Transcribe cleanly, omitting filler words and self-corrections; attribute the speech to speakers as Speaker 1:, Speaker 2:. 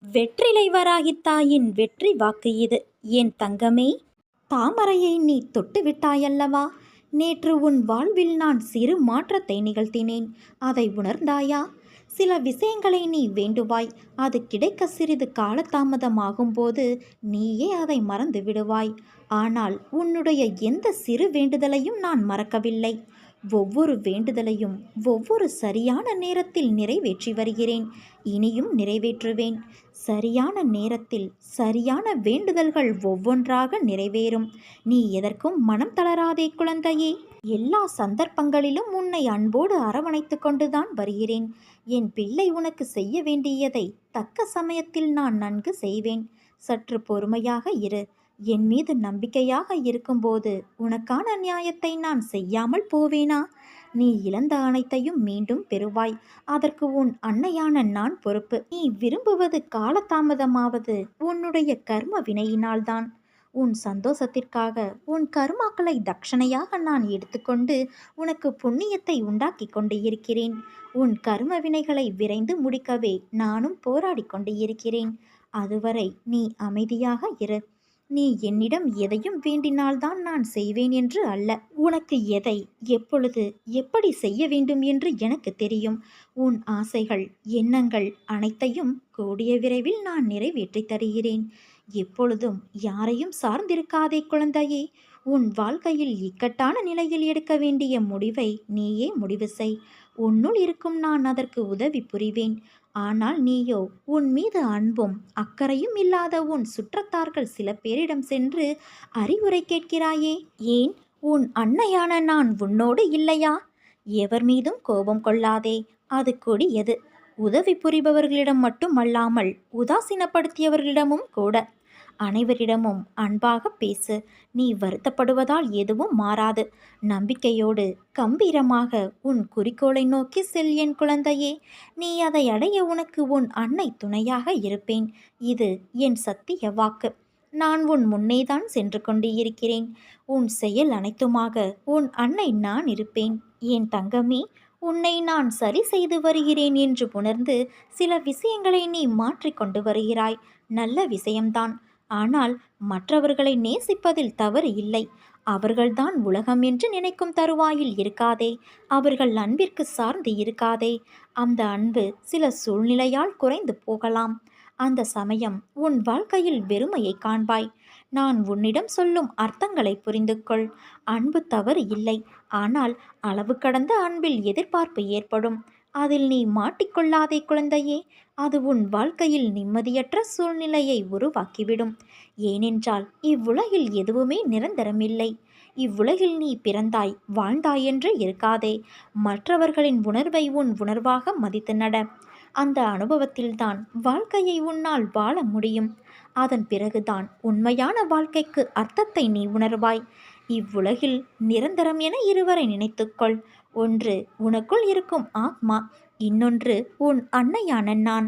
Speaker 1: வெற்றிலை வராகித் தாயின் வெற்றி வாக்கு இது. என் தங்கமே, தாமரையை நீ தொட்டு விட்டாயல்லவா? நேற்று உன் வாழ்வில் நான் சிறு மாற்றத்தை நிகழ்த்தினேன். அதை உணர்ந்தாயா? சில விஷயங்களை நீ வேண்டுவாய். அது கிடைக்க சிறிது காலதாமதமாகும்போது நீயே அதை மறந்து விடுவாய். ஆனால் உன்னுடைய எந்த சிறு வேண்டுதலையும் நான் மறக்கவில்லை. ஒவ்வொரு வேண்டுதலையும் ஒவ்வொரு சரியான நேரத்தில் நிறைவேற்றி வருகிறேன். இனியும் நிறைவேற்றுவேன். சரியான நேரத்தில் சரியான வேண்டுதல்கள் ஒவ்வொன்றாக நிறைவேறும். நீ எதற்கும் மனம் தளராதே குழந்தையே. எல்லா சந்தர்ப்பங்களிலும் உன்னை அன்போடு அரவணைத்து கொண்டுதான் வருகிறேன். என் பிள்ளை, உனக்கு செய்ய வேண்டியதை தக்க சமயத்தில் நான் நன்கு செய்வேன். சற்று பொறுமையாக இரு. என் மீது நம்பிக்கையாக இருக்கும்போது உனக்கான நியாயத்தை நான் செய்யாமல் போவேனா? நீ இழந்த அனைத்தையும் மீண்டும் பெறுவாய். அதற்கு உன் அன்னையான நான் பொறுப்பு. நீ விரும்புவது காலதாமதமாவது உன்னுடைய கர்ம வினையினால்தான். உன் சந்தோஷத்திற்காக உன் கர்மாக்களை தட்சணையாக நான் எடுத்துக்கொண்டு உனக்கு புண்ணியத்தை உண்டாக்கி கொண்டு இருக்கிறேன். உன் கர்ம வினைகளை விரைந்து முடிக்கவே நானும் போராடி கொண்டு இருக்கிறேன். அதுவரை நீ அமைதியாக இரு. நீ என்னிடம் எதையும் வேண்டினால்தான் நான் செய்வேன் என்று அல்ல. உனக்கு எதை எப்பொழுது எப்படி செய்ய வேண்டும் என்று எனக்கு தெரியும். உன் ஆசைகள் எண்ணங்கள் அனைத்தையும் கூடிய விரைவில் நான் நிறைவேற்றி தருகிறேன். எப்பொழுதும் யாரையும் சார்ந்திருக்காதே குழந்தையே. உன் வாழ்க்கையில் இக்கட்டான நிலையில் எடுக்க வேண்டிய முடிவை நீயே முடிவு செய். உன்னுள் இருக்கும் நான் அதற்கு உதவி புரிவேன். ஆனால் நீயோ உன் மீது அன்பும் அக்கறையும் இல்லாத உன் சுற்றத்தார்கள் சில பேரிடம் சென்று அறிவுரை கேட்கிறாயே. ஏன், உன் அன்னையான நான் உன்னோடு இல்லையா? எவர் மீதும் கோபம் கொள்ளாதே. அது கொடியது. உதவி புரிபவர்களிடம் மட்டுமல்லாமல் உதாசீனப்படுத்தியவர்களிடமும் கூட. அனைவரிடமும் அன்பாக பேசு. நீ வருத்தப்படுவதால் எதுவும் மாறாது. நம்பிக்கையோடு கம்பீரமாக உன் குறிக்கோளை நோக்கி செல் என் குழந்தையே. நீ அதை அடைய உனக்கு உன் அன்னை துணையாக இருப்பேன். இது என் சத்திய வாக்கு. நான் உன் முன்னேதான் சென்று கொண்டு இருக்கிறேன். உன் செயல் அனைத்துமாக உன் அன்னை நான் இருப்பேன். என் தங்கமே, உன்னை நான் சரி செய்து வருகிறேன் என்று உணர்ந்து சில விஷயங்களை நீ மாற்றிக்கொண்டு வருகிறாய். நல்ல விஷயம்தான். ஆனால் மற்றவர்களை நேசிப்பதில் தவறு இல்லை. அவர்கள்தான் உலகம் என்று நினைக்கும் தருவாயில் இருக்காதே. அவர்கள் அன்பிற்கு சார்ந்து இருக்காதே. அந்த அன்பு சில சூழ்நிலையால் குறைந்து போகலாம். அந்த சமயம் உன் வாழ்க்கையில் வெறுமையை காண்பாய். நான் உன்னிடம் சொல்லும் அர்த்தங்களை புரிந்து கொள். அன்பு தவறு இல்லை. ஆனால் அளவு கடந்த அன்பில் எதிர்பார்ப்பு ஏற்படும். அதில் நீ மாட்டிக்கொள்ளாதே குழந்தையே. அது உன் வாழ்க்கையில் நிம்மதியற்ற சூழ்நிலையை உருவாக்கிவிடும். ஏனென்றால் இவ்வுலகில் எதுவுமே நிரந்தரமில்லை. இவ்வுலகில் நீ பிறந்தாய் வாழ்ந்தாய் என்று இருக்காதே. மற்றவர்களின் உணர்வை உன் உணர்வாக மதித்து நட. அந்த அனுபவத்தில்தான் வாழ்க்கையை உன்னால் வாழ முடியும். அதன் பிறகுதான் உண்மையான வாழ்க்கைக்கு அர்த்தத்தை நீ உணர்வாய். இவ்வுலகில் நிரந்தரம் என இருவரை நினைத்துக்கொள். ஒன்று உனக்குள் இருக்கும் ஆத்மா, இன்னொன்று உன் அன்னையான நான்.